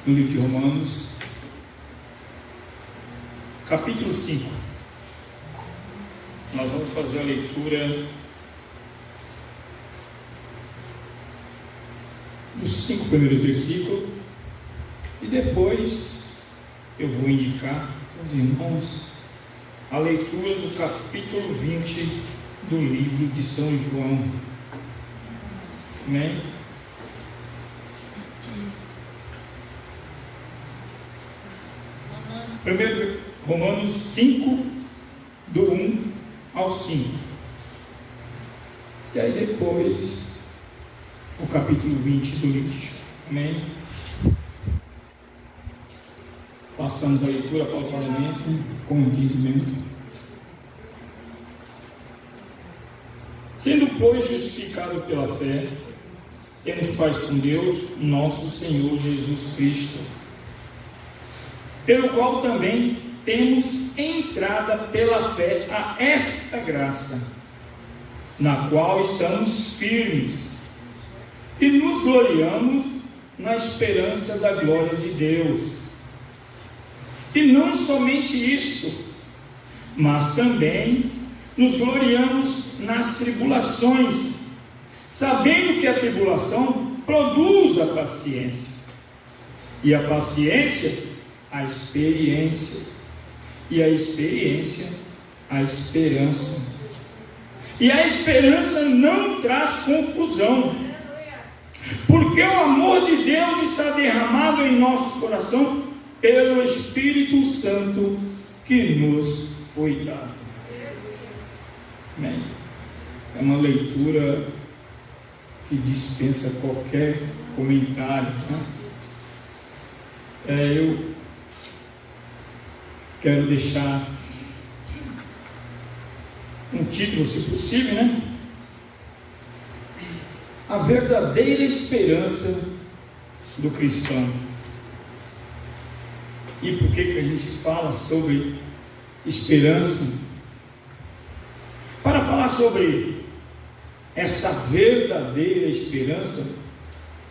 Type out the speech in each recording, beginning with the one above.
no livro de Romanos, capítulo 5. Nós vamos fazer a leitura dos 5 primeiros versículos e depois eu vou indicar aos irmãos a leitura do capítulo 20 do livro de São João. Amém? Primeiro, Romanos 5, do 1 ao 5. E aí depois, o capítulo 20 do livro de João. Amém? Façamos a leitura pausadamente, com entendimento. Sendo, pois, justificado pela fé, temos paz com Deus, nosso Senhor Jesus Cristo, pelo qual também temos entrada pela fé a esta graça, na qual estamos firmes e nos gloriamos na esperança da glória de Deus. E não somente isto, mas também nos gloriamos nas tribulações, sabendo que a tribulação produz a paciência, e a paciência a experiência, e a experiência a esperança, e a esperança não traz confusão, porque o amor de Deus está derramado em nossos corações pelo Espírito Santo que nos foi dado. Amém? É uma leitura que dispensa qualquer comentário, né? Eu quero deixar um título, se possível, né? A verdadeira esperança do cristão. E por que a gente fala sobre esperança? Para falar sobre esta verdadeira esperança,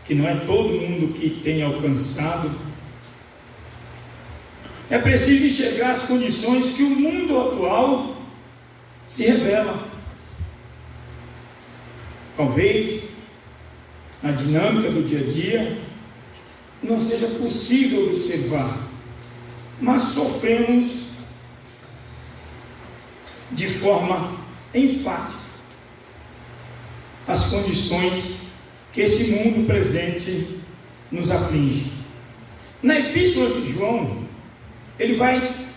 que não é todo mundo que tem alcançado, é preciso enxergar as condições que o mundo atual se revela. Talvez na dinâmica do dia a dia não seja possível observar, mas sofremos de forma enfática as condições que esse mundo presente nos aflige. Na epístola de João, ele vai,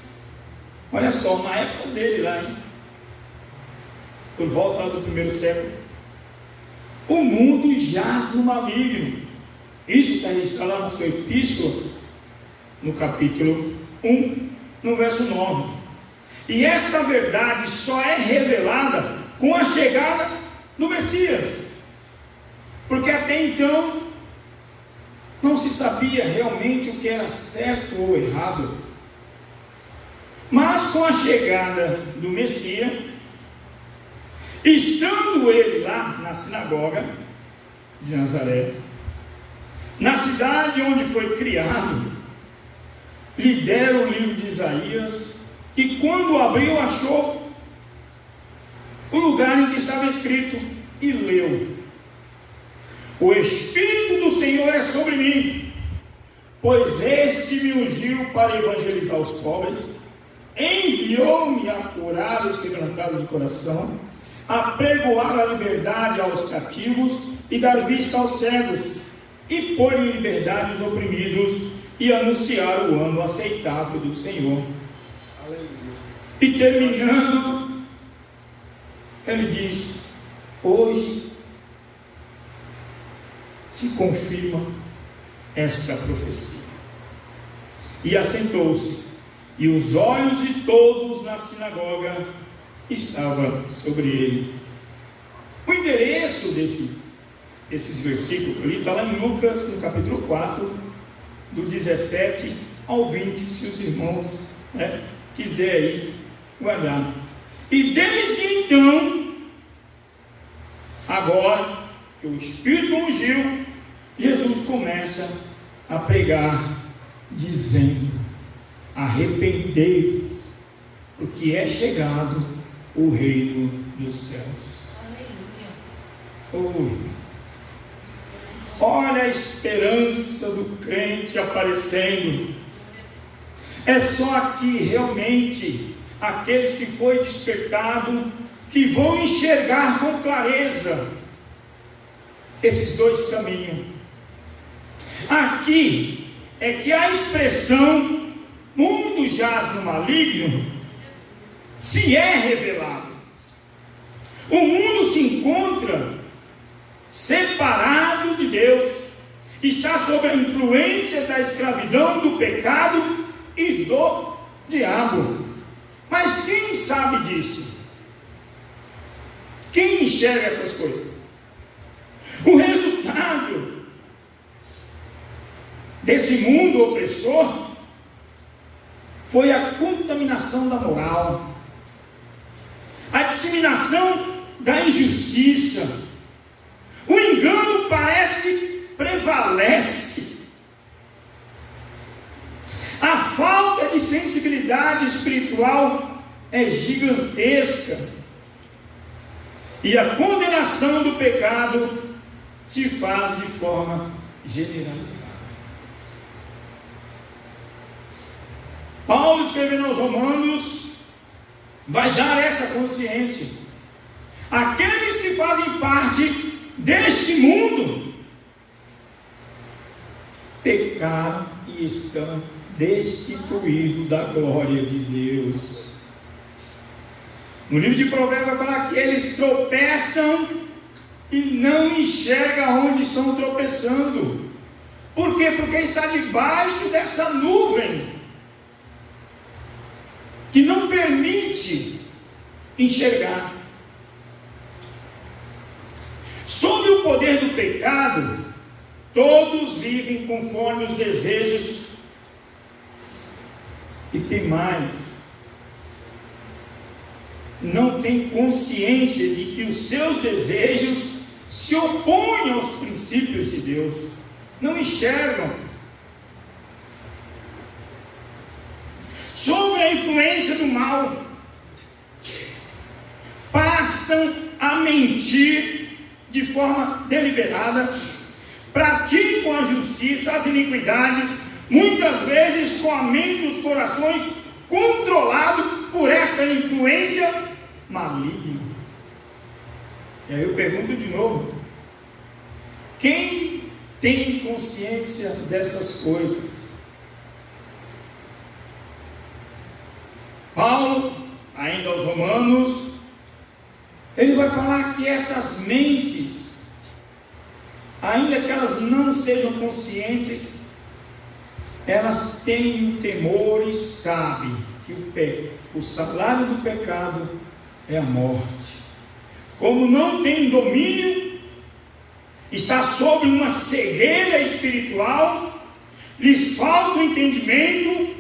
olha só, na época dele lá, hein? Por volta lá do primeiro século, o mundo jaz no maligno. Isso está registrado lá na sua epístola, no capítulo 1, no verso 9. E esta verdade só é revelada com a chegada do Messias, porque até então não se sabia realmente o que era certo ou errado. Mas com a chegada do Messias, estando ele lá na sinagoga de Nazaré, na cidade onde foi criado, lhe deram o livro de Isaías, e quando abriu, achou o lugar em que estava escrito, e leu: o Espírito do Senhor é sobre mim, pois este me ungiu para evangelizar os pobres, enviou-me a curar os quebrantados de coração, a pregoar a liberdade aos cativos e dar vista aos cegos, e pôr em liberdade os oprimidos, e anunciar o ano aceitável do Senhor. Aleluia. E terminando, ele diz: hoje se confirma esta profecia. E assentou-se, e os olhos de todos na sinagoga estavam sobre ele. O endereço desses versículos ali está lá em Lucas, no capítulo 4, do 17 ao 20, se os irmãos quiserem aí guardar. E desde então, agora que o Espírito ungiu, Jesus começa a pregar dizendo: arrependei-vos, porque é chegado o reino dos céus. Oh, olha a esperança do crente aparecendo. É só aqui realmente aqueles que foi despertado que vão enxergar com clareza esses dois caminhos. Aqui é que a expressão mundo jaz no maligno se é revelado. O mundo se encontra separado de Deus, está sob a influência da escravidão, do pecado e do diabo. Mas quem sabe disso? Quem enxerga essas coisas? O resultado desse mundo opressor foi a contaminação da moral, a disseminação da injustiça. O engano parece que prevalece. A falta de sensibilidade espiritual é gigantesca. E a condenação do pecado se faz de forma generalizada. Paulo, escrevendo aos Romanos, vai dar essa consciência. Aqueles que fazem parte deste mundo pecaram e estão destituídos da glória de Deus. No livro de Provérbios vai falar que eles tropeçam e não enxergam onde estão tropeçando. Por quê? Porque está debaixo dessa nuvem que não permite enxergar. Sob o poder do pecado, todos vivem conforme os desejos. E tem mais: não tem consciência de que os seus desejos se opõem aos princípios de Deus. Não enxergam. Sob a influência do mal, passam a mentir de forma deliberada, praticam a justiça, as iniquidades, muitas vezes com a mente e os corações controlados por essa influência maligna. E aí eu pergunto de novo: quem tem consciência dessas coisas? Paulo, ainda aos Romanos, ele vai falar que essas mentes, ainda que elas não sejam conscientes, elas têm o temor e sabem que o salário do pecado é a morte. Como não tem domínio, está sob uma cegueira espiritual, lhes falta o entendimento,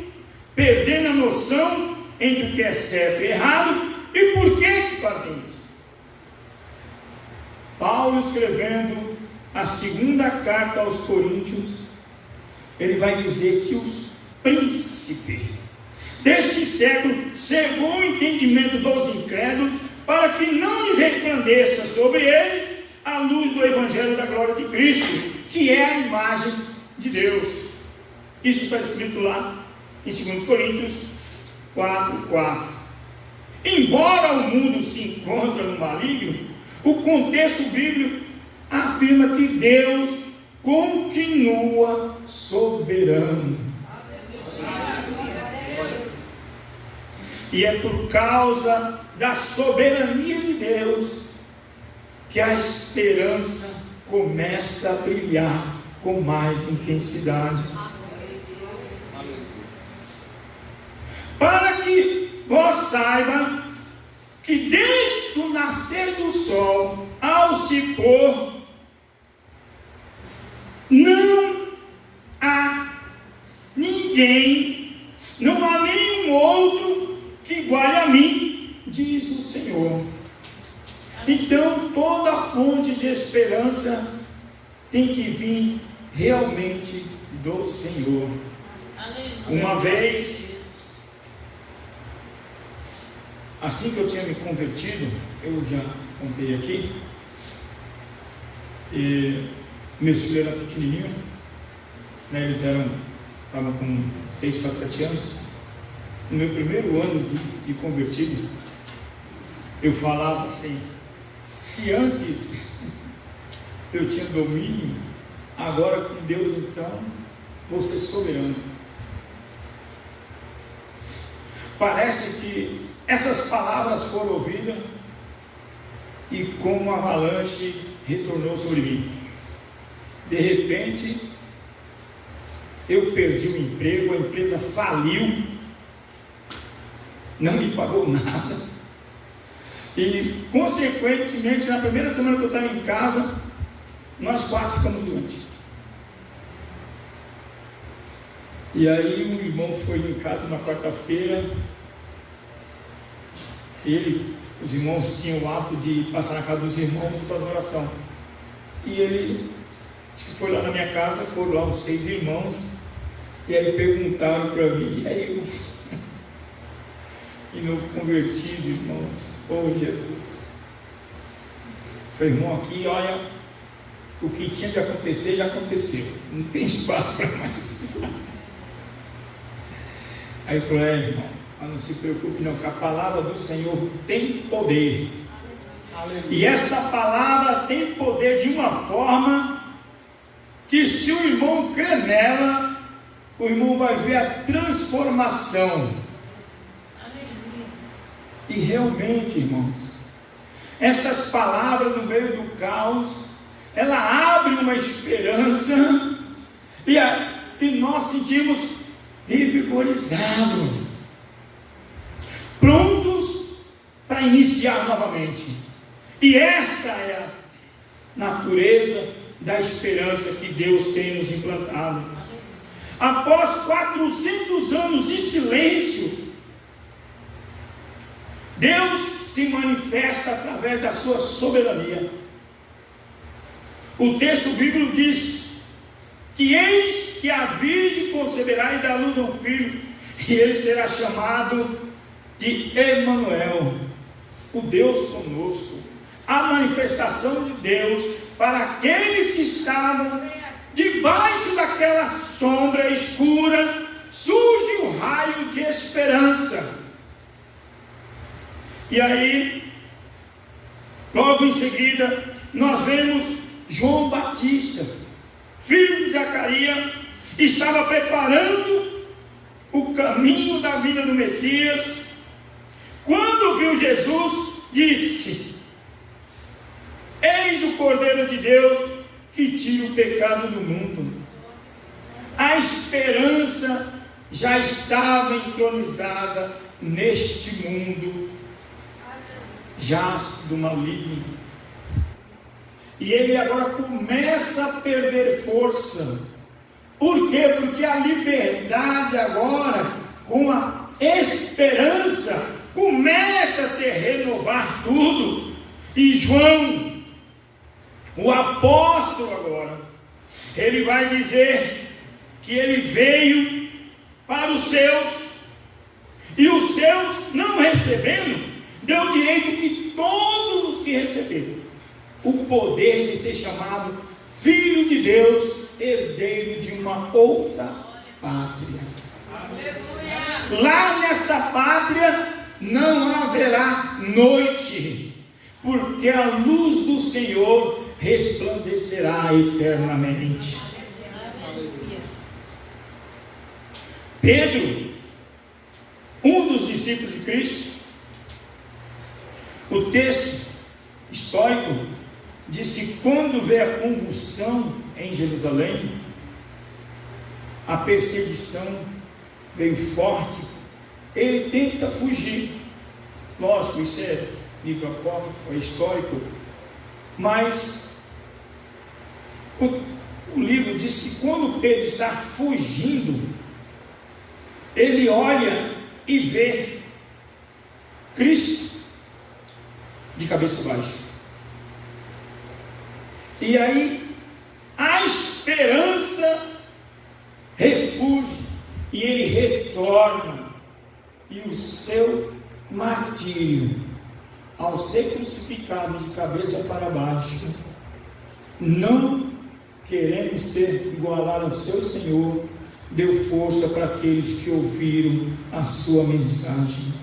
perdendo a noção entre o que é certo e errado. E por que fazem isso? Paulo, escrevendo a segunda carta aos Coríntios, ele vai dizer que os príncipes deste século cegou o entendimento dos incrédulos, para que não lhes resplandeça sobre eles a luz do Evangelho da glória de Cristo, que é a imagem de Deus. Isso está escrito lá em 2 Coríntios 4:4. Embora o mundo se encontre no maligno, o contexto bíblico afirma que Deus continua soberano. E é por causa da soberania de Deus que a esperança começa a brilhar com mais intensidade. Para que vós saiba que desde o nascer do sol ao se pôr, não há ninguém, não há nenhum outro que iguale a mim, diz o Senhor. Então toda fonte de esperança tem que vir realmente do Senhor. Uma vez, assim que eu tinha me convertido, eu já contei aqui, e meus filhos eram pequenininhos, né, eles estavam com 6 para 7 anos. No meu primeiro ano de convertido, eu falava assim: se antes eu tinha domínio, agora com Deus então vou ser soberano. Parece que essas palavras foram ouvidas e como uma avalanche retornou sobre mim. De repente, eu perdi o emprego, a empresa faliu, não me pagou nada, e consequentemente, na primeira semana que eu estava em casa, nós 4 ficamos doentes. E aí um irmão foi em casa na quarta-feira, os irmãos tinham o hábito de passar na casa dos irmãos e fazer oração, e ele disse que foi lá na minha casa, foram lá os 6 irmãos, e aí perguntaram para mim, e aí eu, e novo convertido, irmãos, oh Jesus, falei: irmão, aqui olha, o que tinha de acontecer já aconteceu, não tem espaço para mais. Aí ele falou: irmão, mas não se preocupe não, que a palavra do Senhor tem poder. Aleluia. E esta palavra tem poder de uma forma que, se o irmão crer nela, o irmão vai ver a transformação. Aleluia. E realmente, irmãos, estas palavras no meio do caos, ela abre uma esperança, e nós sentimos revigorizados, prontos para iniciar novamente. E esta é a natureza da esperança que Deus tem nos implantado. Após 400 anos de silêncio, Deus se manifesta através da sua soberania. O texto bíblico diz que eis que a virgem conceberá e dará luz a um filho, e ele será chamado de Emanuel, o Deus conosco. A manifestação de Deus para aqueles que estavam debaixo daquela sombra escura. Surge um raio de esperança. E aí, logo em seguida, nós vemos João Batista, filho de Zacarias, estava preparando o caminho da vida do Messias. Quando viu Jesus, disse: eis o Cordeiro de Deus que tira o pecado do mundo. A esperança já estava entronizada neste mundo, jaz do maligno. E ele agora começa a perder força. Por quê? Porque a liberdade agora, com a esperança, começa a se renovar tudo. E João, o apóstolo agora, ele vai dizer que ele veio para os seus, e os seus, não recebendo, deu direito que todos os que receberam o poder de ser chamado filho de Deus, herdeiro de uma outra pátria. Aleluia. Lá nesta pátria não haverá noite, porque a luz do Senhor resplandecerá eternamente. Aleluia. Pedro, um dos discípulos de Cristo, o texto histórico diz que quando vê a convulsão em Jerusalém, a perseguição veio forte, ele tenta fugir. Lógico, isso é livro apócrifo, é histórico, mas o livro diz que quando Pedro está fugindo, ele olha e vê Cristo de cabeça baixa. E aí a esperança refúgio, e ele retorna, e o seu martírio, ao ser crucificado de cabeça para baixo, não querendo ser igualado ao seu Senhor, deu força para aqueles que ouviram a sua mensagem.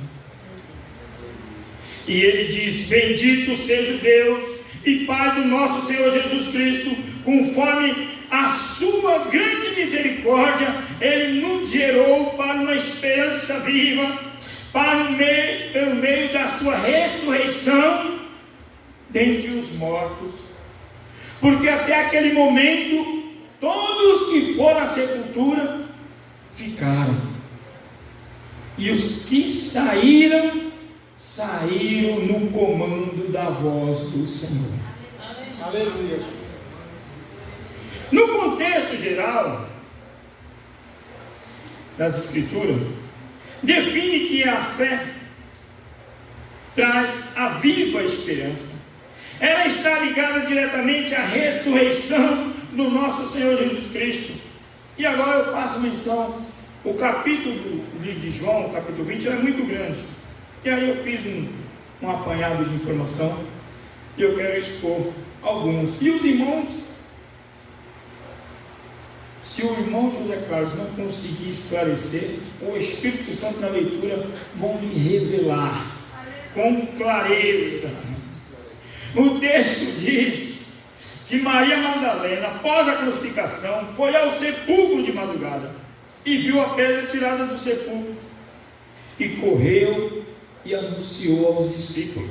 E ele diz: bendito seja o Deus e Pai do nosso Senhor Jesus Cristo, conforme a sua grande misericórdia, ele nos gerou para uma esperança viva, pelo meio da sua ressurreição dentre os mortos. Porque até aquele momento, todos que foram à sepultura ficaram, e os que saíram no comando da voz do Senhor. Aleluia. No contexto geral das Escrituras, define que a fé traz a viva esperança. Ela está ligada diretamente à ressurreição do nosso Senhor Jesus Cristo. E agora eu faço menção, o capítulo do livro de João, o capítulo 20, é muito grande. E aí eu fiz um apanhado de informação, e eu quero expor alguns. E os irmãos, se o irmão José Carlos não conseguir esclarecer, o Espírito Santo na leitura vão lhe revelar com clareza. O texto diz que Maria Madalena, após a crucificação, foi ao sepulcro de madrugada e viu a pedra tirada do sepulcro, e correu e anunciou aos discípulos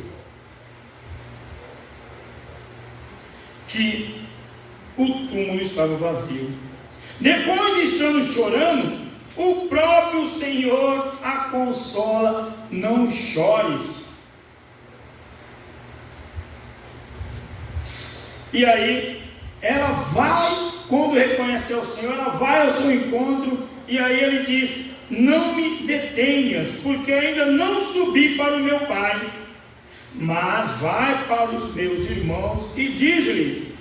que o túmulo estava vazio. Depois de estando chorando, o próprio Senhor a consola: não chores. E aí, ela vai, quando reconhece que é o Senhor, ela vai ao seu encontro, e aí ele diz: não me detenhas, porque ainda não subi para o meu Pai, mas vai para os meus irmãos e diz-lhes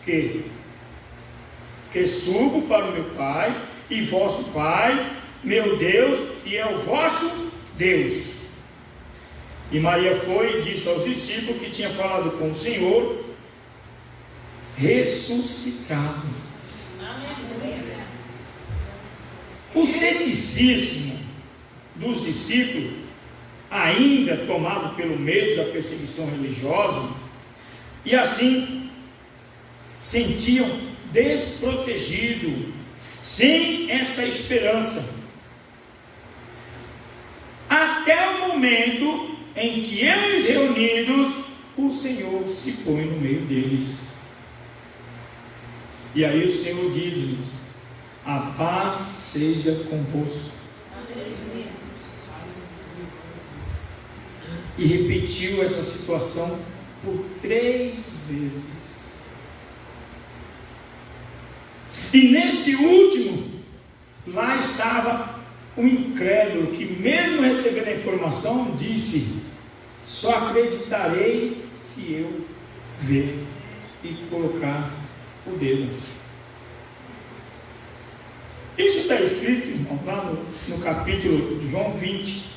que subo para o meu Pai e vosso Pai, meu Deus, e é o vosso Deus. E Maria foi e disse aos discípulos que tinha falado com o Senhor ressuscitado. O ceticismo dos discípulos, ainda tomado pelo medo da perseguição religiosa, e assim sentiam desprotegido, sem esta esperança, até o momento em que eles reunidos, o Senhor se põe no meio deles. E aí o Senhor diz-lhes: a paz seja convosco. E repetiu essa situação por 3 vezes. E neste último, lá estava o incrédulo, que mesmo recebendo a informação, disse: só acreditarei se eu ver e colocar o dedo. Isso está escrito, irmão, lá no capítulo de João 20.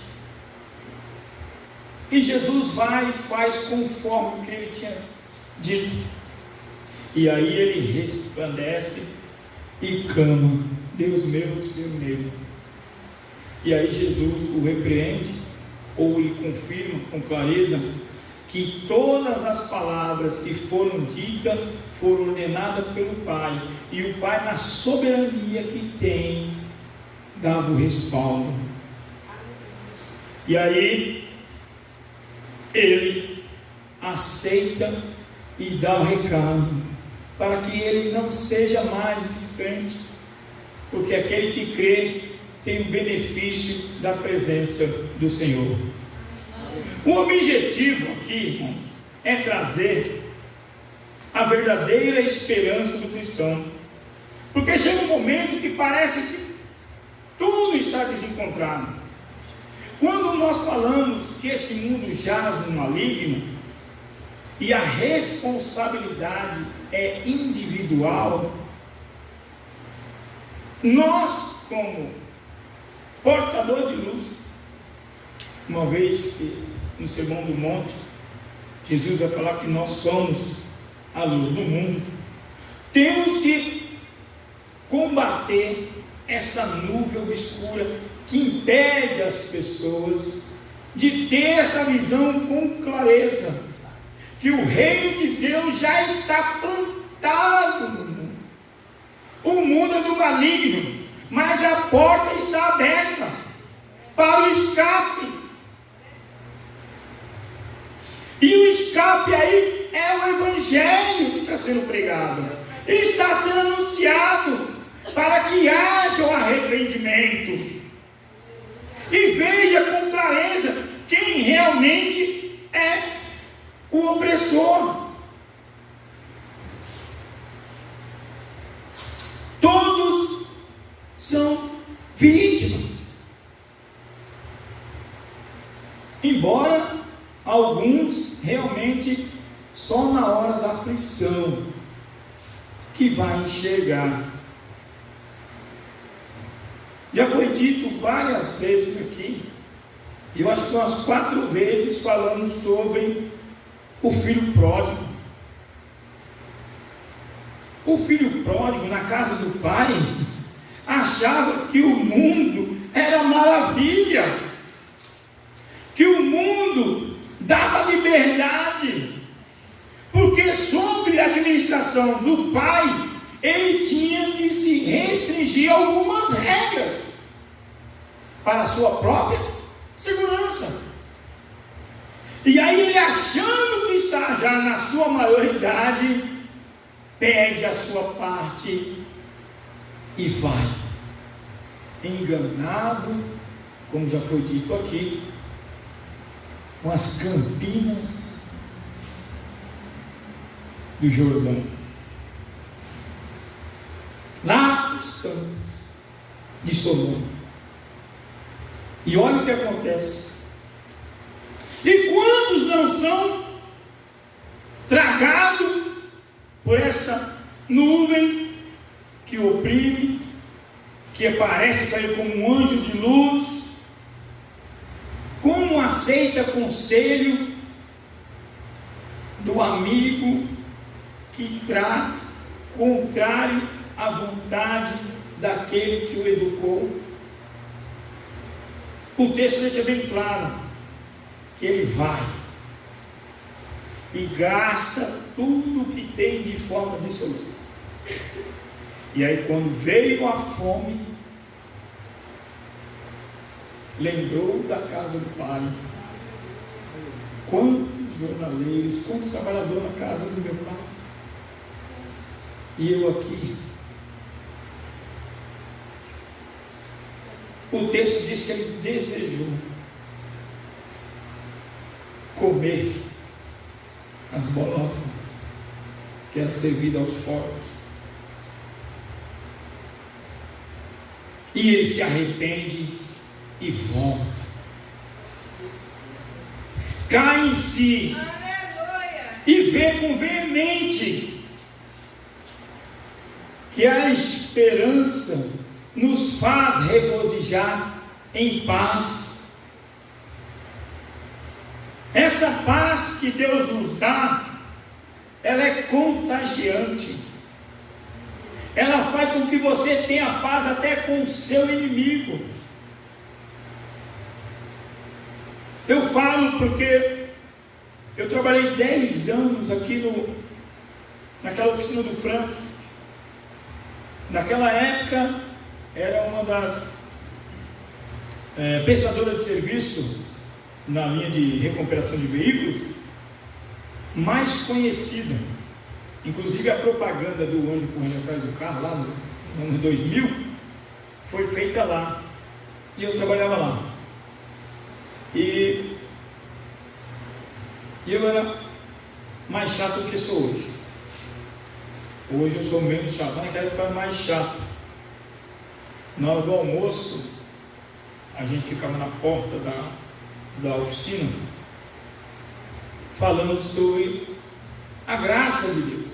E Jesus vai e faz conforme o que ele tinha dito. E aí ele resplandece e clama: Deus meu, Senhor meu. E aí Jesus o repreende, ou lhe confirma com clareza, que todas as palavras que foram ditas foram ordenadas pelo Pai, e o Pai, na soberania que tem, dava o respaldo. E aí ele aceita e dá o recado, para que ele não seja mais descrente, porque aquele que crê tem o benefício da presença do Senhor. O objetivo aqui, irmãos, é trazer a verdadeira esperança do cristão, porque chega um momento que parece que tudo está desencontrado. Quando nós falamos que esse mundo jaz no maligno e a responsabilidade é individual, nós, como portador de luz. Uma vez no Sermão do Monte, Jesus vai falar que nós somos a luz do mundo. Temos que combater essa nuvem obscura que impede as pessoas de ter essa visão com clareza, que o reino de Deus já está plantado no mundo. O mundo é do maligno, mas a porta está aberta para o escape. E o escape aí é o Evangelho que está sendo pregado, está sendo anunciado, para que haja o arrependimento e veja com clareza quem realmente é o opressor. Todos são vítimas, embora alguns realmente só na hora da aflição que vai enxergar. Já foi dito várias vezes aqui, e eu acho que umas 4 vezes falando sobre o filho pródigo. O filho pródigo na casa do pai achava que o mundo era maravilha, que o mundo dava liberdade, porque sobre a administração do pai ele tinha que se restringir a algumas regras para a sua própria segurança. E aí ele, achando que está já na sua maioridade, pede a sua parte e vai enganado, como já foi dito aqui, com as campinas do Jordão, lá nos campos de Sodoma. E olha o que acontece. E quantos não são tragados por esta nuvem que oprime, que aparece para ele como um anjo de luz? Como aceita conselho do amigo que traz contrário à vontade daquele que o educou? O texto deixa bem claro que ele vai e gasta tudo que tem de forma absoluta. E aí, quando veio a fome, lembrou da casa do pai. Quantos jornaleiros, quantos trabalhadores na casa do meu pai, e eu aqui. O texto diz que ele desejou comer as bolotas que eram servidas aos porcos. E ele se arrepende e volta. Cai em si. Aleluia. E vê com veemente que a esperança nos faz regozijar em paz. Essa paz que Deus nos dá, ela é contagiante. Ela faz com que você tenha paz até com o seu inimigo. Eu falo porque eu trabalhei 10 anos aqui naquela oficina do Franco. Naquela época, era uma das prestadoras de serviço na linha de recuperação de veículos mais conhecida. Inclusive a propaganda do anjo correndo atrás do carro lá nos anos 2000 foi feita lá, e eu trabalhava lá, e eu era mais chato do que sou hoje. Hoje eu sou menos chato, mas naquela época eu era mais chato. Na hora do almoço, a gente ficava na porta da oficina falando sobre a graça de Deus.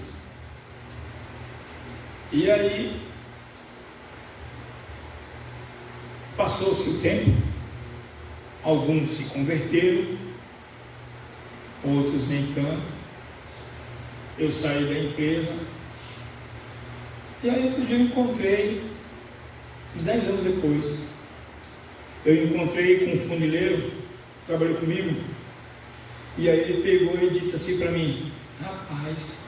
E aí Passou-se o tempo, alguns se converteram, outros nem tanto. Eu saí da empresa, e aí outro dia eu encontrei, uns 10 anos depois, eu encontrei com um funileiro que trabalhou comigo, e aí ele pegou e disse assim para mim: rapaz,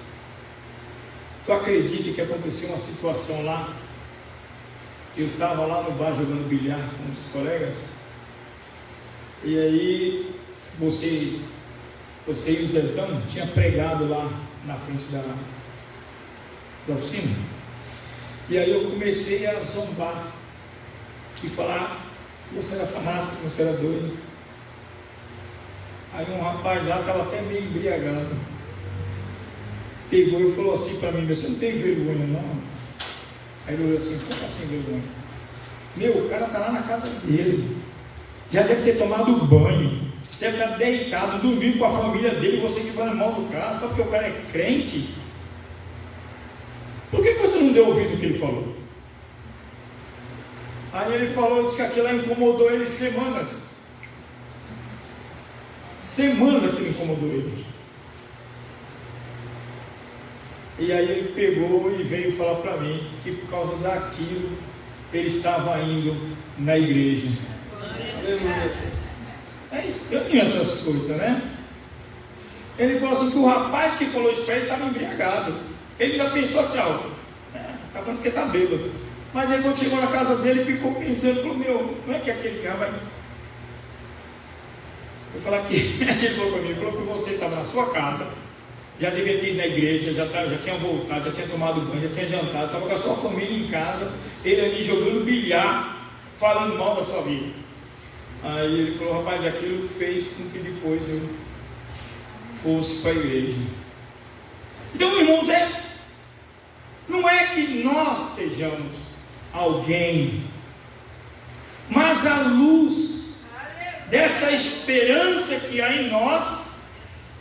tu acredita que aconteceu uma situação lá? Eu estava lá no bar jogando bilhar com os colegas, e aí você e o Zezão tinha pregado lá na frente da oficina, e aí eu comecei a zombar e falar que você era fanático, que você era doido. Aí um rapaz lá estava até meio embriagado, pegou e falou assim para mim: você não tem vergonha não? Aí ele olhou assim: como assim vergonha? Meu, o cara está lá na casa dele, já deve ter tomado banho, deve estar deitado, dormindo com a família dele, e você que fala mal do cara, só porque o cara é crente. Por que você não deu ouvido o que ele falou? Aí ele falou, disse que aquilo incomodou ele semanas. Semanas aquilo incomodou ele. E aí ele pegou e veio falar para mim que por causa daquilo ele estava indo na igreja. É estranho essas coisas, né? Ele falou assim que o rapaz que falou isso para ele estava embriagado. Ele ainda pensou assim: ó, está falando que está bêbado. Mas aí quando chegou na casa dele, ficou pensando, falou: meu, não é que aquele cara vai... Eu falar que ele falou para mim, falou que você estava na sua casa, já devia ter ido na igreja, já tinha voltado, já tinha tomado banho, já tinha jantado, estava com a sua família em casa, ele ali jogando bilhar, falando mal da sua vida. Aí ele falou: rapaz, aquilo fez com que depois eu fosse para a igreja. Então, irmãos, não é que nós sejamos alguém, mas a luz dessa esperança que há em nós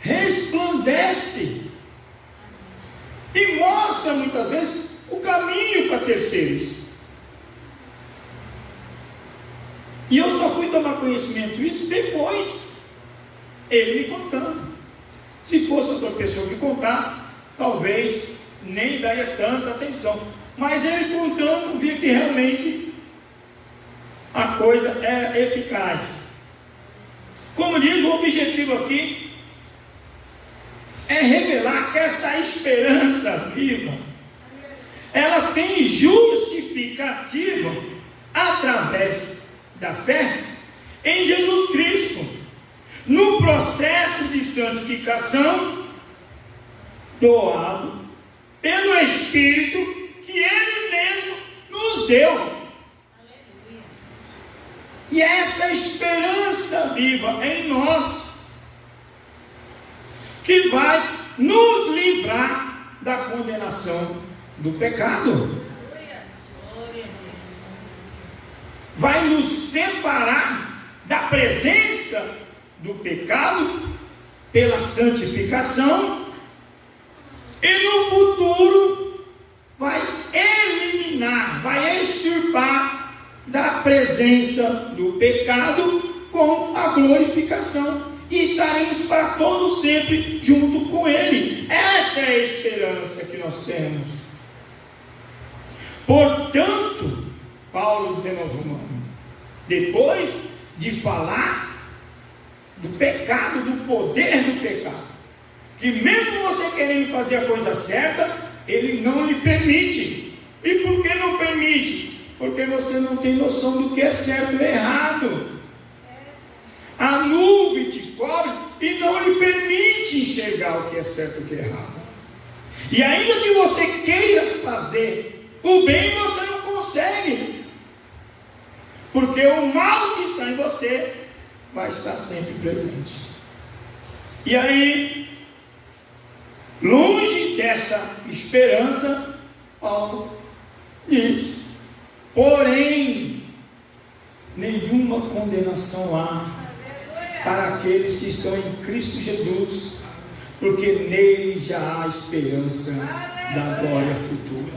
resplandece e mostra muitas vezes o caminho para terceiros. E eu só fui tomar conhecimento disso depois, ele me contando. Se fosse outra pessoa que contasse, talvez nem daria tanta atenção, mas ele contando, via que realmente a coisa era eficaz. Como diz, o objetivo aqui é revelar que essa esperança viva, ela tem justificativa através da fé em Jesus Cristo, no processo de santificação doado pelo Espírito que Ele mesmo nos deu. E essa esperança viva em nós que vai nos livrar da condenação do pecado, vai nos separar da presença do pecado pela santificação, e no futuro vai eliminar, vai extirpar da presença do pecado com a glorificação, e estaremos para todo sempre junto com Ele. Esta é a esperança que nós temos. Portanto, Paulo dizendo aos Romanos, depois de falar do pecado, do poder do pecado, que mesmo você querendo fazer a coisa certa, ele não lhe permite. E por que não permite? Porque você não tem noção do que é certo e errado. A nuvem te cobre e não lhe permite enxergar o que é certo e o que é errado. E ainda que você queira fazer o bem, você não consegue, porque o mal que está em você vai estar sempre presente. E aí, longe dessa esperança, Paulo diz: porém, nenhuma condenação há para aqueles que estão em Cristo Jesus, porque nele já há esperança da glória futura.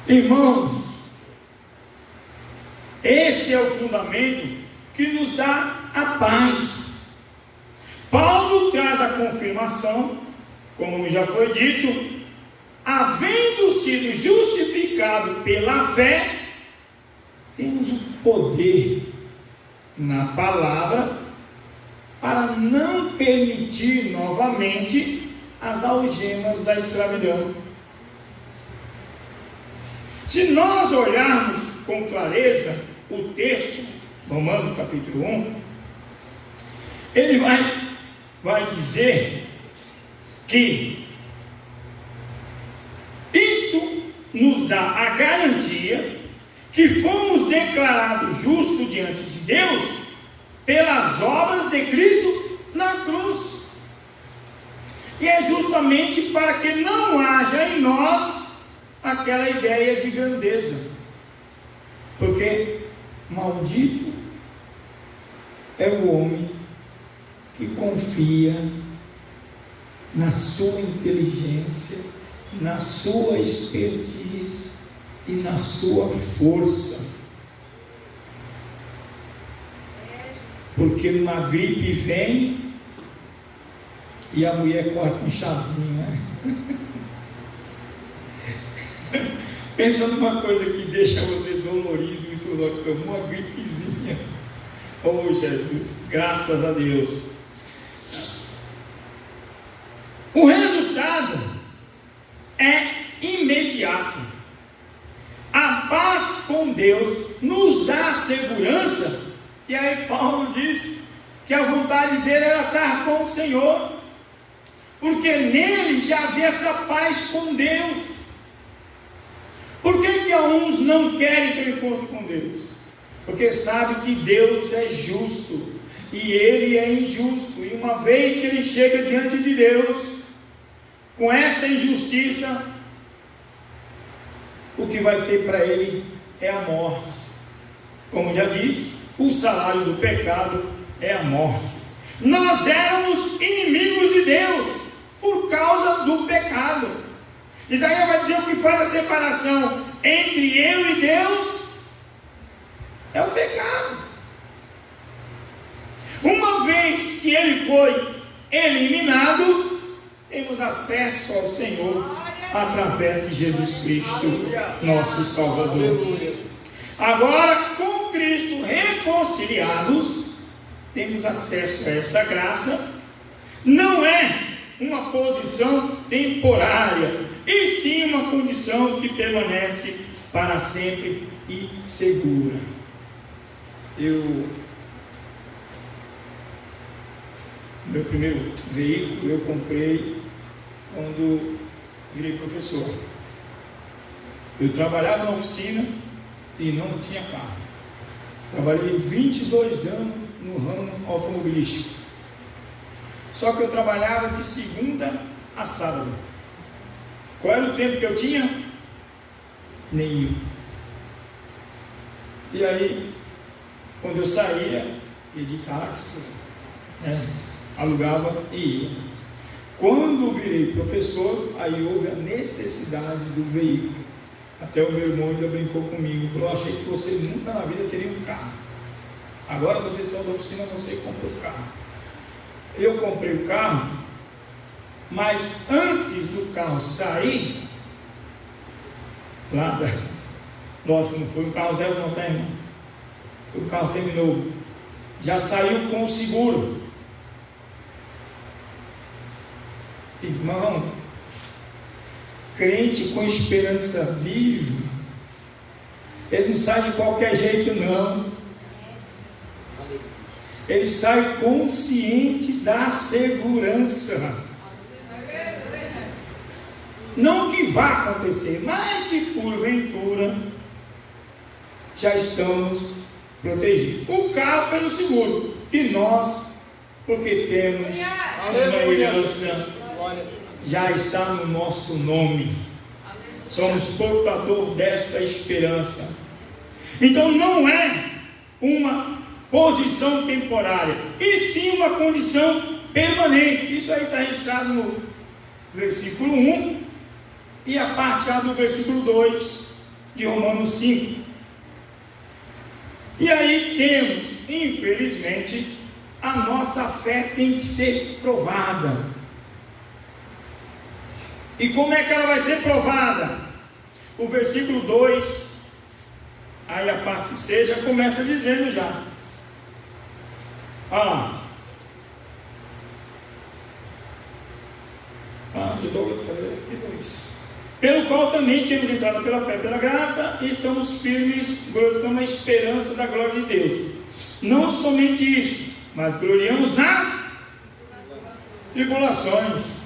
Irmãos, esse é o fundamento que nos dá a paz. Paulo traz a confirmação, como já foi dito, havendo sido justificado pela fé, temos o poder na palavra para não permitir novamente as algemas da escravidão. Se nós olharmos com clareza o texto, Romanos capítulo 1, ele vai dizer que isto nos dá a garantia que fomos declarados justos diante de Deus pelas obras de Cristo na cruz. E é justamente para que não haja em nós aquela ideia de grandeza, porque maldito é o homem que confia na sua inteligência, na sua expertise e na sua força, porque uma gripe vem e a mulher corta um chazinho, né? Pensa numa coisa que deixa você dolorido em sua cama, uma gripezinha. Oh Jesus, graças a Deus. O resultado é imediato. A paz com Deus nos dá segurança. E aí Paulo diz que a vontade dele era estar com o Senhor, porque nele já havia essa paz com Deus. Por que alguns não querem ter encontro com Deus? Porque sabe que Deus é justo e ele é injusto, e uma vez que ele chega diante de Deus com esta injustiça, o que vai ter para ele é a morte. Como já disse, o salário do pecado é a morte. Nós éramos inimigos de Deus por causa do pecado. Isaías vai dizer: o que faz a separação entre eu e Deus é o pecado. Uma vez que ele foi eliminado, temos acesso ao Senhor através de Jesus Cristo, nosso Salvador. Agora, com Cristo reconciliados, temos acesso a essa graça. Não é uma posição temporária, e sim uma condição que permanece para sempre e segura. Meu primeiro veículo eu comprei quando virei professor. Eu trabalhava na oficina e não tinha carro. Trabalhei 22 anos no ramo automobilístico. Só que eu trabalhava de segunda a sábado. Qual era o tempo que eu tinha? Nenhum. E aí, quando eu saía, ia de táxi, alugava e ia. Quando virei professor, aí houve a necessidade do veículo. Até o meu irmão ainda brincou comigo, falou: achei que você nunca na vida teria um carro. Agora vocês são da oficina, você comprou o carro. Eu comprei o carro, mas antes do carro sair, lógico, não foi um carro zero, não tem, irmão. Foi um carro seminovo. Já saiu com o seguro. Irmão, crente com esperança viva, ele não sai de qualquer jeito, não. Ele sai consciente da segurança. Não que vá acontecer, mas se porventura já estamos protegidos. O carro pelo seguro, e nós, porque temos uma herança, já está no nosso nome. Somos portador desta esperança. Então não é uma posição temporária, e sim uma condição permanente. Isso aí está registrado no versículo 1 e a parte A do versículo 2 de Romanos 5. E aí temos, infelizmente, a nossa fé tem que ser provada. E como é que ela vai ser provada? O versículo 2, aí a parte C já começa dizendo já. Olha lá. Pelo qual também temos entrado pela fé, pela graça, e estamos firmes, glorificando a esperança da glória de Deus. Não somente isso, mas gloriamos nas tribulações.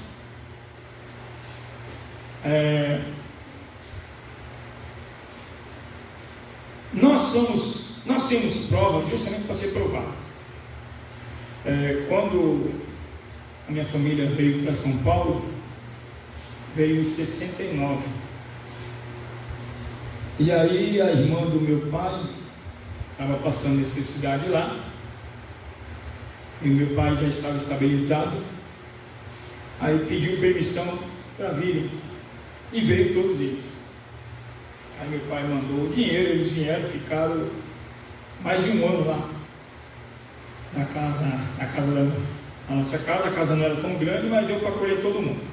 Nós temos prova justamente para ser provado. Quando a minha família veio para São Paulo, veio em 69. E aí a irmã do meu pai estava passando necessidade lá, e o meu pai já estava estabilizado. Aí pediu permissão para virem, e veio todos eles. Aí meu pai mandou o dinheiro, eles vieram, ficaram mais de um ano lá na casa da nossa casa. A casa não era tão grande, mas deu para acolher todo mundo.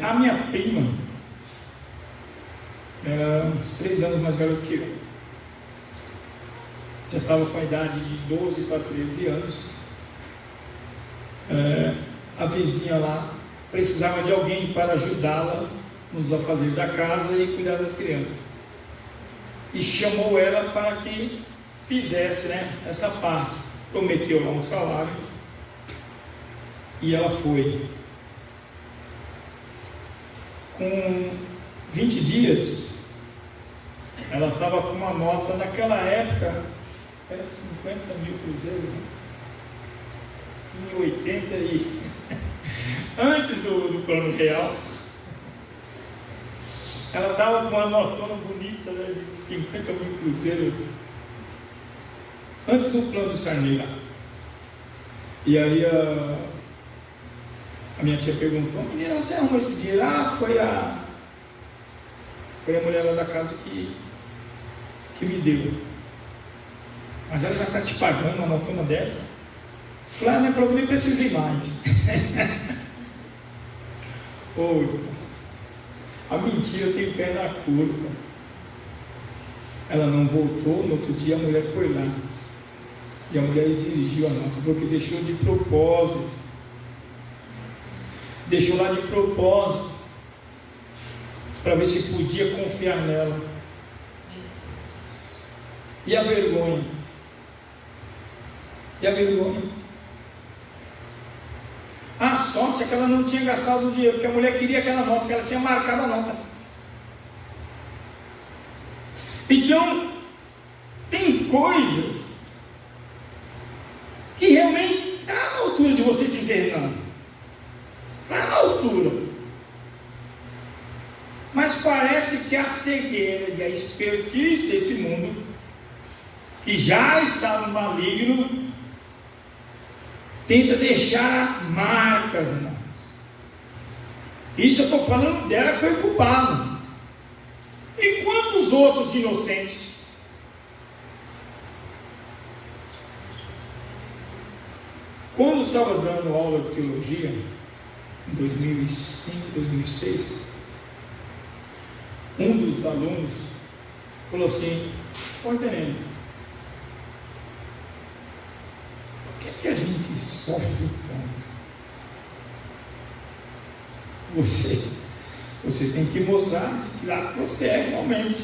A minha prima era uns 3 anos mais velha do que eu, já estava com a idade de 12 para 13 anos. A vizinha lá precisava de alguém para ajudá-la nos afazeres da casa e cuidar das crianças, e chamou ela para que fizesse, essa parte. Prometeu lá um salário, e ela foi. Com 20 dias, ela estava com uma nota, naquela época era 50 mil cruzeiros, em 80 e antes do plano real. Ela estava com uma notona bonita, de 50 mil cruzeiros, antes do plano do Sarney lá. E aí a minha tia perguntou: menina, você arrumou esse dinheiro? Foi a mulher lá da casa que me deu. Mas ela já está te pagando uma notona dessa? Ela falou que nem precisei mais. A mentira tem perna curta. Ela não voltou. No outro dia a mulher foi lá, e a mulher exigiu a nota, porque deixou de propósito. Deixou lá de propósito, para ver se podia confiar nela. E a vergonha? A sorte é que ela não tinha gastado o dinheiro, porque a mulher queria aquela nota, que ela tinha marcado a nota. Então, tem coisas que realmente está na altura de você dizer não. Está na altura. Mas parece que a cegueira e a expertise desse mundo, que já está no maligno, tenta deixar as marcas em nós. Isso eu estou falando dela que foi culpada. E quantos outros inocentes? Quando eu estava dando aula de teologia, em 2005, 2006, um dos alunos falou assim: oi, Tenente, por que a gente sofre tanto? Você tem que mostrar de que lado você é realmente.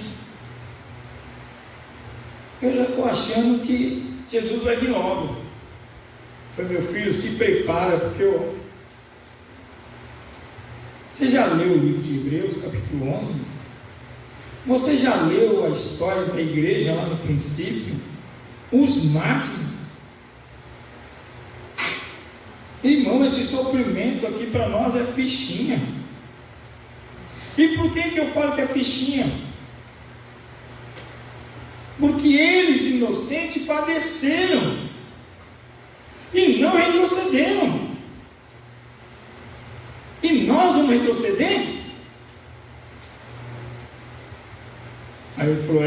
Eu já estou achando que Jesus vai vir logo. Foi: meu filho, se prepara, porque Você já leu o livro de Hebreus, capítulo 11? Você já leu a história da igreja lá no princípio? Os mártires? Irmão, esse sofrimento aqui para nós é fichinha. E por que eu falo que é fichinha? Porque eles, inocentes, padeceram e não retrocederam. E nós vamos retroceder? Aí ele falou: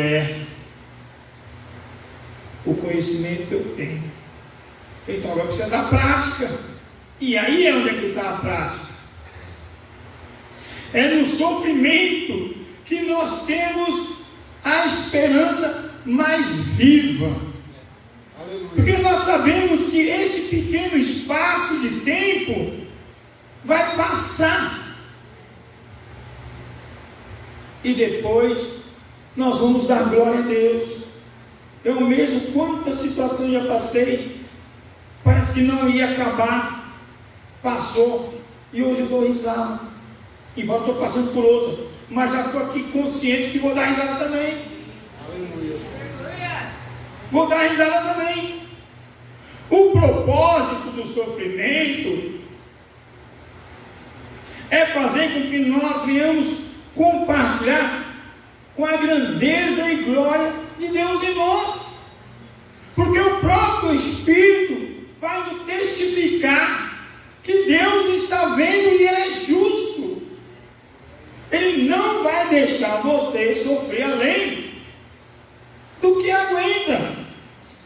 O conhecimento eu tenho. Então agora precisa da prática. E aí é onde é que está a prática. É no sofrimento que nós temos a esperança mais viva. Porque nós sabemos que esse pequeno espaço de tempo vai passar. E depois nós vamos dar glória a Deus. Eu mesmo, quantas situações já passei, parece que não ia acabar, passou, e hoje eu dou risada, embora estou passando por outra, mas já estou aqui consciente que vou dar risada também. Aleluia. Vou dar risada também. O propósito do sofrimento é fazer com que nós venhamos compartilhar com a grandeza e glória de Deus em nós, porque o próprio Espírito vai nos testificar que Deus está vendo e Ele é justo. Ele não vai deixar você sofrer além do que aguenta.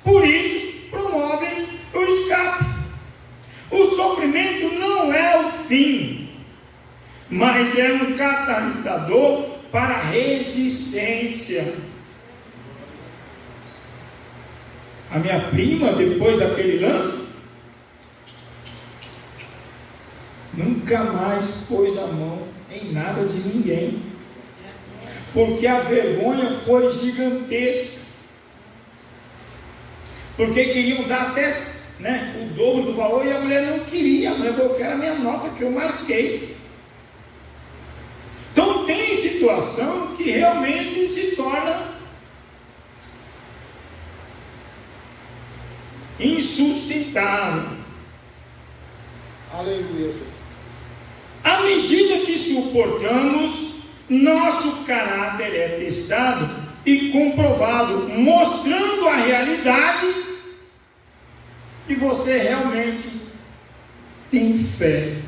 Por isso promove o escape. O sofrimento não é o fim, mas é um catalisador para a resistência. A minha prima, depois daquele lance, nunca mais pôs a mão em nada de ninguém, porque a vergonha foi gigantesca, porque queriam dar até o dobro do valor, e a mulher não queria. A mulher falou: eu quero a minha nota que eu marquei. Então tem situação que realmente se torna insustentável. Aleluia. À medida que suportamos, nosso caráter é testado e comprovado, mostrando a realidade que você realmente tem fé.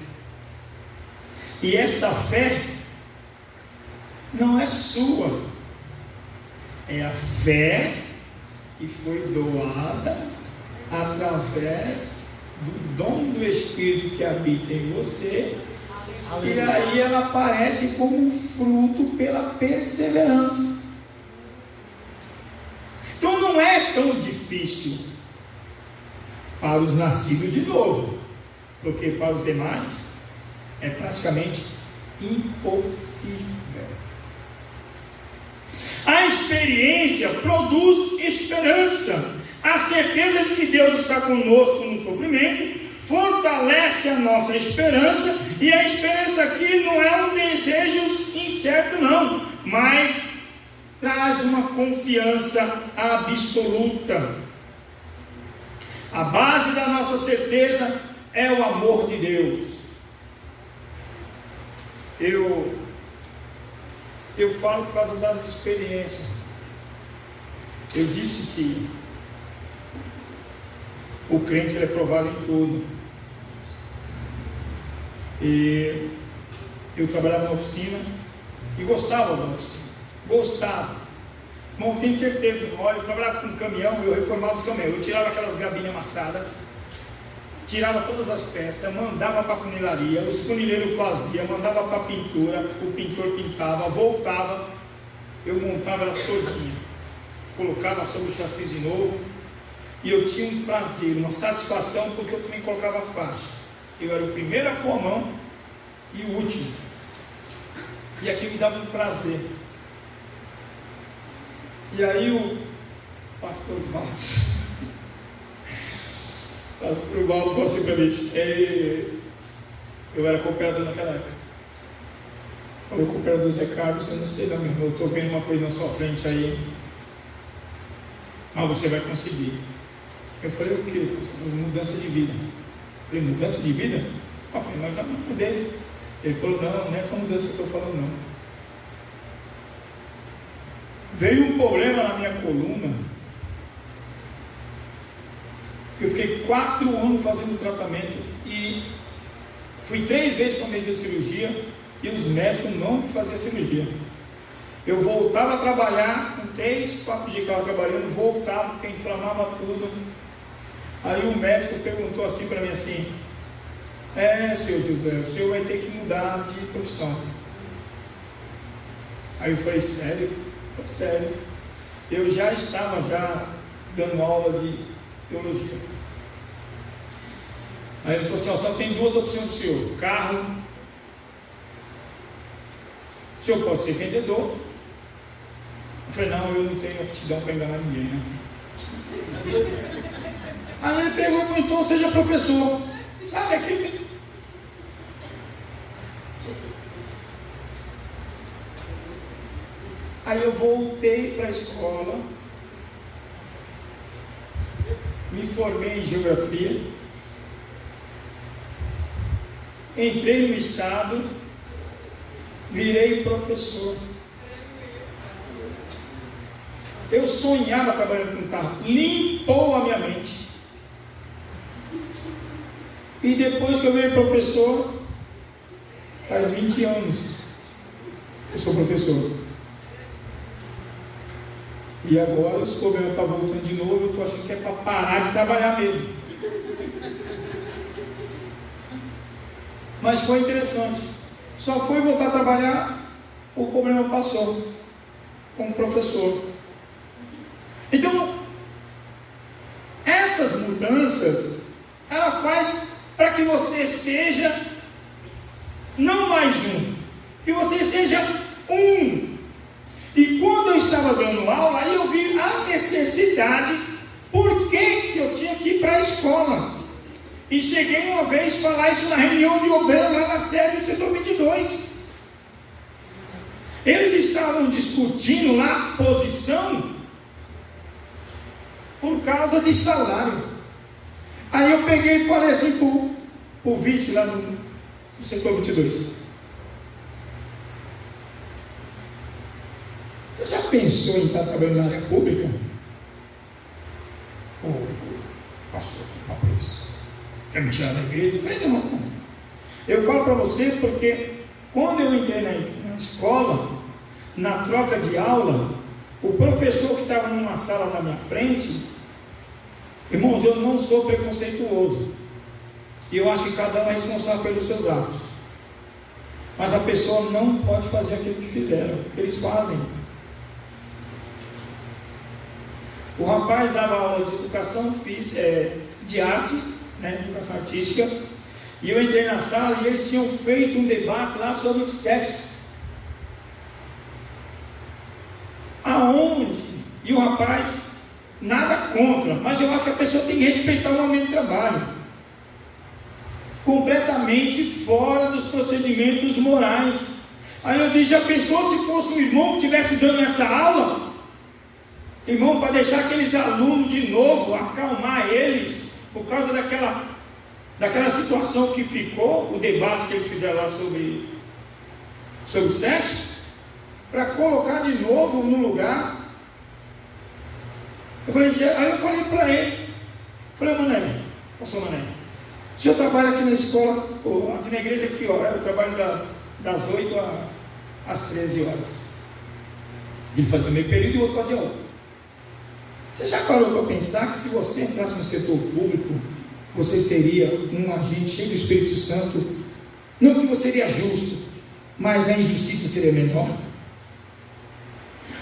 E esta fé não é sua, é a fé que foi doada através do dom do Espírito que habita em você. E aí ela aparece como fruto pela perseverança. Então não é tão difícil para os nascidos de novo, porque para os demais é praticamente impossível. A experiência produz esperança. A certeza de que Deus está conosco no sofrimento fortalece a nossa esperança, e a esperança aqui não é um desejo incerto não, mas traz uma confiança absoluta. A base da nossa certeza é o amor de Deus. Eu falo por causa das experiências. Eu disse que o crente é provado em tudo. E eu trabalhava na oficina e gostava da oficina. Gostava. Não tenho certeza. Olha, eu trabalhava com um caminhão, eu reformava os caminhões. Eu tirava aquelas gabinhas amassadas, tirava todas as peças, mandava para a funilaria, os funileiros faziam, mandava para a pintura, o pintor pintava, voltava, eu montava ela todinha, colocava sobre o chassi de novo, e eu tinha um prazer, uma satisfação, porque eu também colocava faixa. Eu era o primeiro a pôr a mão e o último, e aquilo me dava um prazer. E aí o pastor Valdes falou assim para mim, eu era cooperador naquela época. Falei: o cooperador Zé Carlos, eu não sei não, meu irmão, eu estou vendo uma coisa na sua frente aí, mas você vai conseguir. Eu falei: o quê? Mudança de vida. Eu falei: mudança de vida? Eu falei: mas já não mudei. Ele falou: não, nessa mudança que eu estou falando não. Veio um problema na minha coluna. Eu fiquei 4 anos fazendo tratamento e fui 3 vezes para a mesa de cirurgia, e os médicos não faziam cirurgia. Eu voltava a trabalhar, com 3, 4 dias que eu estava trabalhando, voltava, porque inflamava tudo. Aí o médico perguntou assim para mim assim: seu José, o senhor vai ter que mudar de profissão. Aí eu falei: sério? Sério. Eu já estava dando aula de teologia. Aí ele falou assim: só tem 2 opções do senhor: carro. O senhor pode ser vendedor. Eu falei: não, eu não tenho aptidão para enganar ninguém, né? Aí ele pegou e falou: então seja professor. Sabe aquilo? Aí eu voltei para a escola, me formei em geografia, entrei no estado, virei professor. Eu sonhava trabalhando com carro, limpou a minha mente. E depois que eu virei professor, faz 20 anos eu sou professor. E agora os problemas estão voltando de novo, eu estou achando que é para parar de trabalhar mesmo. Mas foi interessante. Só foi voltar a trabalhar, o problema passou como professor. Então, essas mudanças, ela faz para que você seja não mais um, que você seja um. E quando eu estava dando aula, aí eu vi a necessidade, por que eu tinha que ir para a escola. E cheguei uma vez a falar isso na reunião de obreiros lá na sede do setor 22. Eles estavam discutindo lá posição por causa de salário. Aí eu peguei e falei assim para o vice lá no setor 22. Você já pensou em estar trabalhando na área pública? Pastor, que papo é isso? Quer me tirar da igreja? Eu falei: não. Eu falo para você porque quando eu entrei na escola, na troca de aula, o professor que estava numa sala na minha frente, irmãos, eu não sou preconceituoso, e eu acho que cada um é responsável pelos seus atos, mas a pessoa não pode fazer aquilo que fizeram, que eles fazem. O rapaz dava aula de educação de arte, né, educação artística, e eu entrei na sala e eles tinham feito um debate lá sobre sexo. Aonde? E o rapaz, nada contra, mas eu acho que a pessoa tem que respeitar o momento de trabalho. Completamente fora dos procedimentos morais. Aí eu disse: já pensou se fosse um irmão que estivesse dando essa aula? Irmão, para deixar aqueles alunos de novo, acalmar eles, por causa daquela situação que ficou, o debate que eles fizeram lá sobre sexo, para colocar de novo no lugar. Aí eu falei para ele, Mané, pastor Mané, o senhor trabalha aqui na escola, aqui na igreja, que hora? Eu trabalho das 8 às 13 horas. Ele fazia meio período e o outro fazia outro. Você já parou para pensar que se você entrasse no setor público, você seria um agente cheio do Espírito Santo? Não que você seria justo, mas a injustiça seria menor.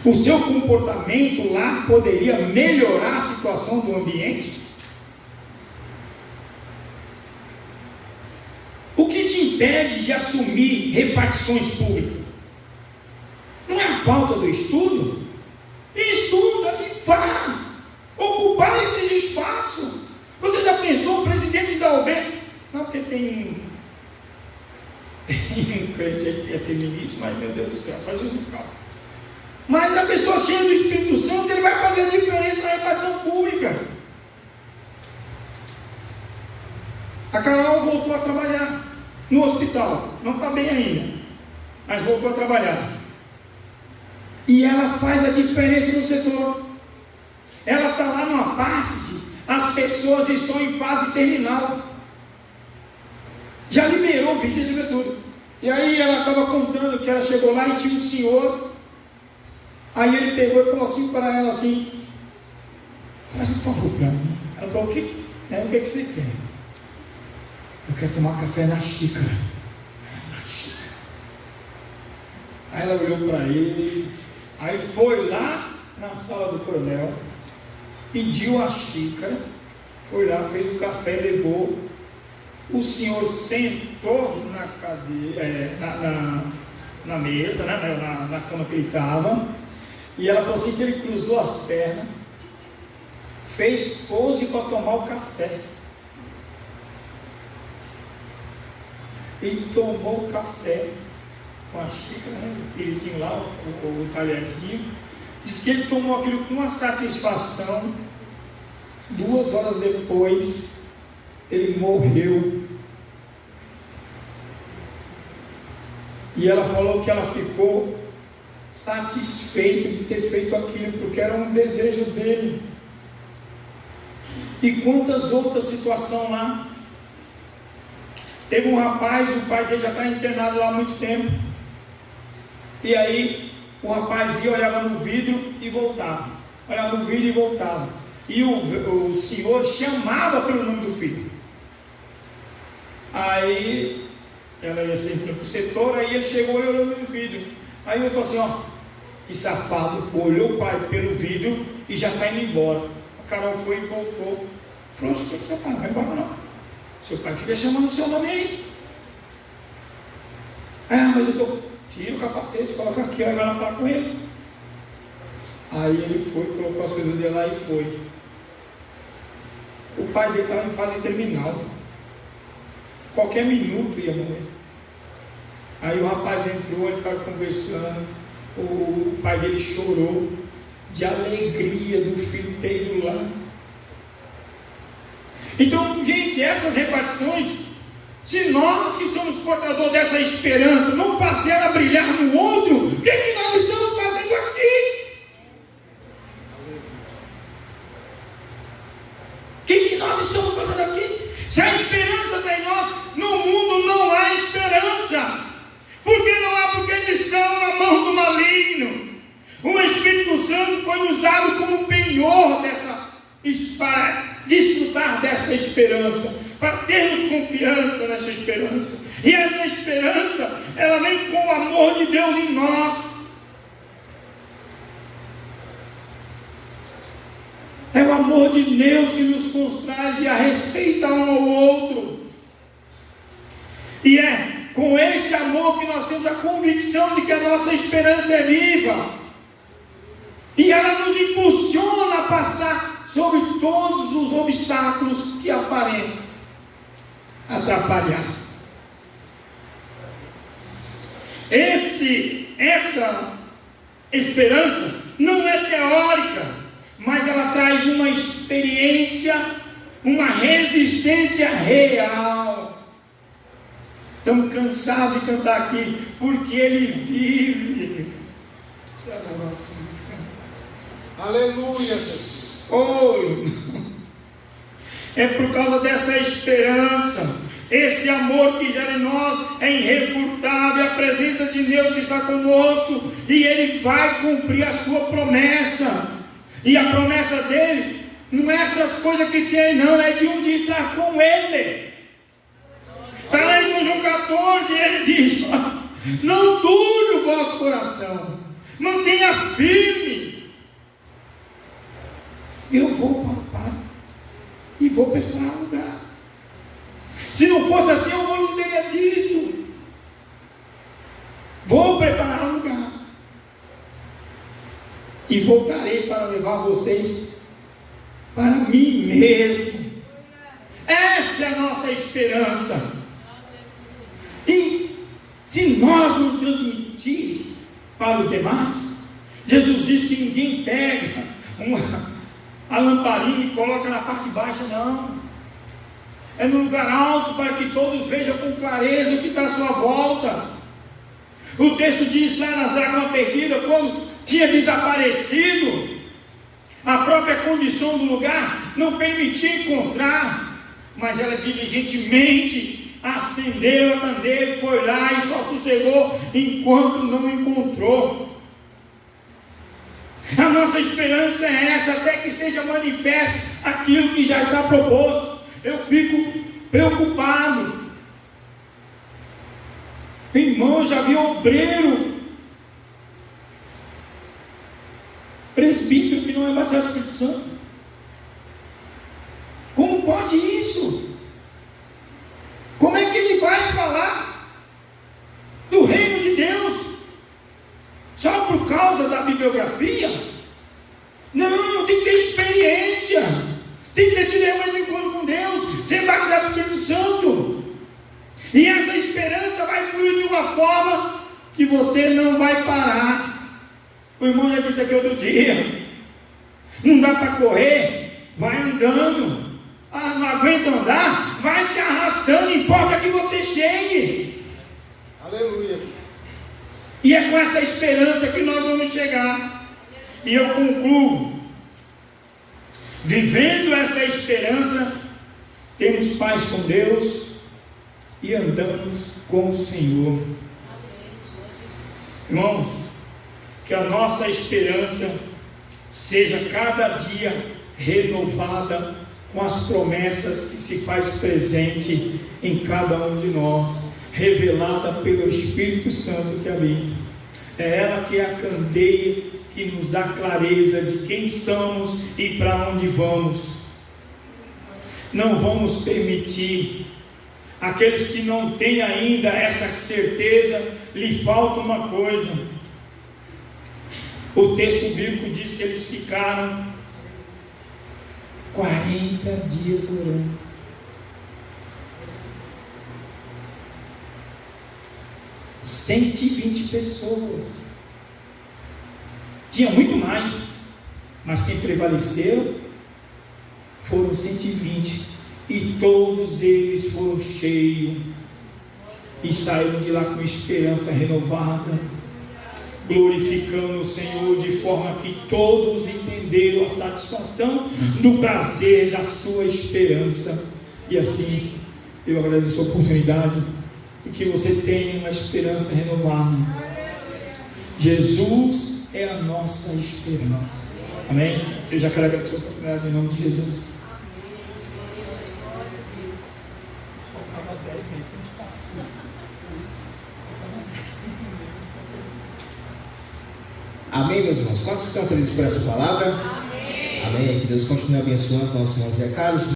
O seu comportamento lá poderia melhorar a situação do ambiente. O que te impede de assumir repartições públicas? Não é a falta do estudo? Estuda e vá ocupar esses espaços. Você já pensou, o presidente da OB? Não, porque tem um crente aí que quer ser ministro, mas meu Deus do céu, só Jesus por causa. Mas a pessoa cheia do Espírito Santo, ele vai fazer a diferença na repartição pública. A Carol voltou a trabalhar no hospital, não está bem ainda, mas voltou a trabalhar. E ela faz a diferença no setor. Ela está lá numa parte que as pessoas estão em fase terminal. Já liberou vice-diretor. E aí ela estava contando que ela chegou lá e tinha um senhor Aí ele pegou e falou assim para ela assim: faz um favor para mim. Ela falou: o que que você quer? Eu quero tomar café na xícara. Na xícara. Aí ela olhou para ele, aí foi lá na sala do coronel, pediu a xícara, foi lá, fez o café, levou. O senhor sentou na cadeira, na mesa, né, na cama que ele estava, e ela falou assim que ele cruzou as pernas, fez pose para tomar o café, e tomou o café com a xícara, né, o pirizinho lá, o talherzinho. Diz que ele tomou aquilo com uma satisfação. 2 horas depois ele morreu. E ela falou que ela ficou satisfeita de ter feito aquilo, porque era um desejo dele. E quantas outras situações lá. Teve um rapaz, o pai dele já está internado lá há muito tempo. E aí o rapaz ia, olhava no vidro e voltava. Olhava no vidro e voltava. E o senhor chamava pelo nome do filho. Aí ela ia sempre para o setor, aí ele chegou e olhou no vidro. Aí ele falou assim: ó, que safado, olhou o pai pelo vidro e já está indo embora. A Carol foi e voltou. Falou: o que você faz? Não vai embora não. Seu pai fica chamando o seu nome aí. Mas eu tô. Tira o capacete, coloca aqui, aí vai lá falar com ele. Aí ele foi, colocou as coisas dele lá e foi. O pai dele estava em fase terminal. Qualquer minuto ia morrer. Aí o rapaz entrou e ficaram conversando. O pai dele chorou de alegria do filho ter ido lá. Então, gente, essas repartições, se nós que somos portadores dessa esperança não fazer ela brilhar no outro, o que nós estamos fazendo aqui? O que nós estamos fazendo aqui? Se a esperança está em nós, no mundo não há esperança. Por que não há? Porque eles estão na mão do maligno. O Espírito Santo foi nos dado como penhor para desfrutar dessa esperança, para termos confiança nessa esperança. E essa esperança, ela vem com o amor de Deus em nós. É o amor de Deus que nos constrange a respeitar um ao outro. E é com esse amor que nós temos a convicção de que a nossa esperança é viva. E ela nos impulsiona a passar sobre todos os obstáculos que aparentam atrapalhar. Essa esperança não é teórica, mas ela traz uma experiência, uma resistência real. Estamos cansados de cantar aqui, porque Ele vive. Aleluia, Jesus. É por causa dessa esperança, esse amor que gera em nós é irrefutável, a presença de Deus que está conosco, e Ele vai cumprir a sua promessa. E a promessa dele não é essas coisas que tem, não, é de um dia estar com Ele. Está lá em São João 14, ele diz: não dure o vosso coração, mantenha firme. Eu vou para o Pai e vou preparar lugar. Se não fosse assim, eu não teria dito. Vou preparar lugar e voltarei para levar vocês para mim mesmo. Essa é a nossa esperança. E se nós não transmitir para os demais, Jesus disse que ninguém pega a lamparina e coloca na parte baixa, não. É no lugar alto, para que todos vejam com clareza o que está à sua volta. O texto diz lá nas dracmas perdidas, quando tinha desaparecido, a própria condição do lugar não permitia encontrar, mas ela diligentemente acendeu a candeia, foi lá e só sossegou enquanto não encontrou. A nossa esperança é essa, até que seja manifesto aquilo que já está proposto. Eu fico preocupado. Irmão, já vi obreiro, presbítero que não é batizado no Espírito Santo. Como pode isso? Como é que ele vai falar do reino de Deus só por causa da bibliografia? Não, tem que ter experiência, tem que ter tido de encontro com Deus, ser batizado no Espírito Santo. E essa esperança vai fluir de uma forma que você não vai parar. O irmão já disse aqui outro dia: não dá para correr, vai andando. Ah, não aguenta andar, vai se arrastando, importa que você chegue. Aleluia. E é com essa esperança que nós vamos chegar. E eu concluo: vivendo essa esperança, temos paz com Deus e andamos com o Senhor. Irmãos, que a nossa esperança seja cada dia renovada com as promessas que se faz presente em cada um de nós, revelada pelo Espírito Santo que habita. É ela que é a candeia que nos dá clareza de quem somos e para onde vamos. Não vamos permitir aqueles que não têm ainda essa certeza, lhe falta uma coisa. O texto bíblico diz que eles ficaram 40 dias orando. $120 pessoas. Tinha muito mais, mas quem prevaleceu foram 120, e todos eles foram cheios e saíram de lá com esperança renovada, glorificando o Senhor, de forma que todos entenderam a satisfação do prazer da sua esperança. E assim eu agradeço a oportunidade e que você tenha uma esperança renovada. Jesus é a nossa esperança. Amém? Eu já quero agradecer a oportunidade em nome de Jesus. Amém, meus irmãos? Quantos estão felizes por essa palavra? Amém. Amém. Que Deus continue abençoando nossos irmãos Zé Carlos.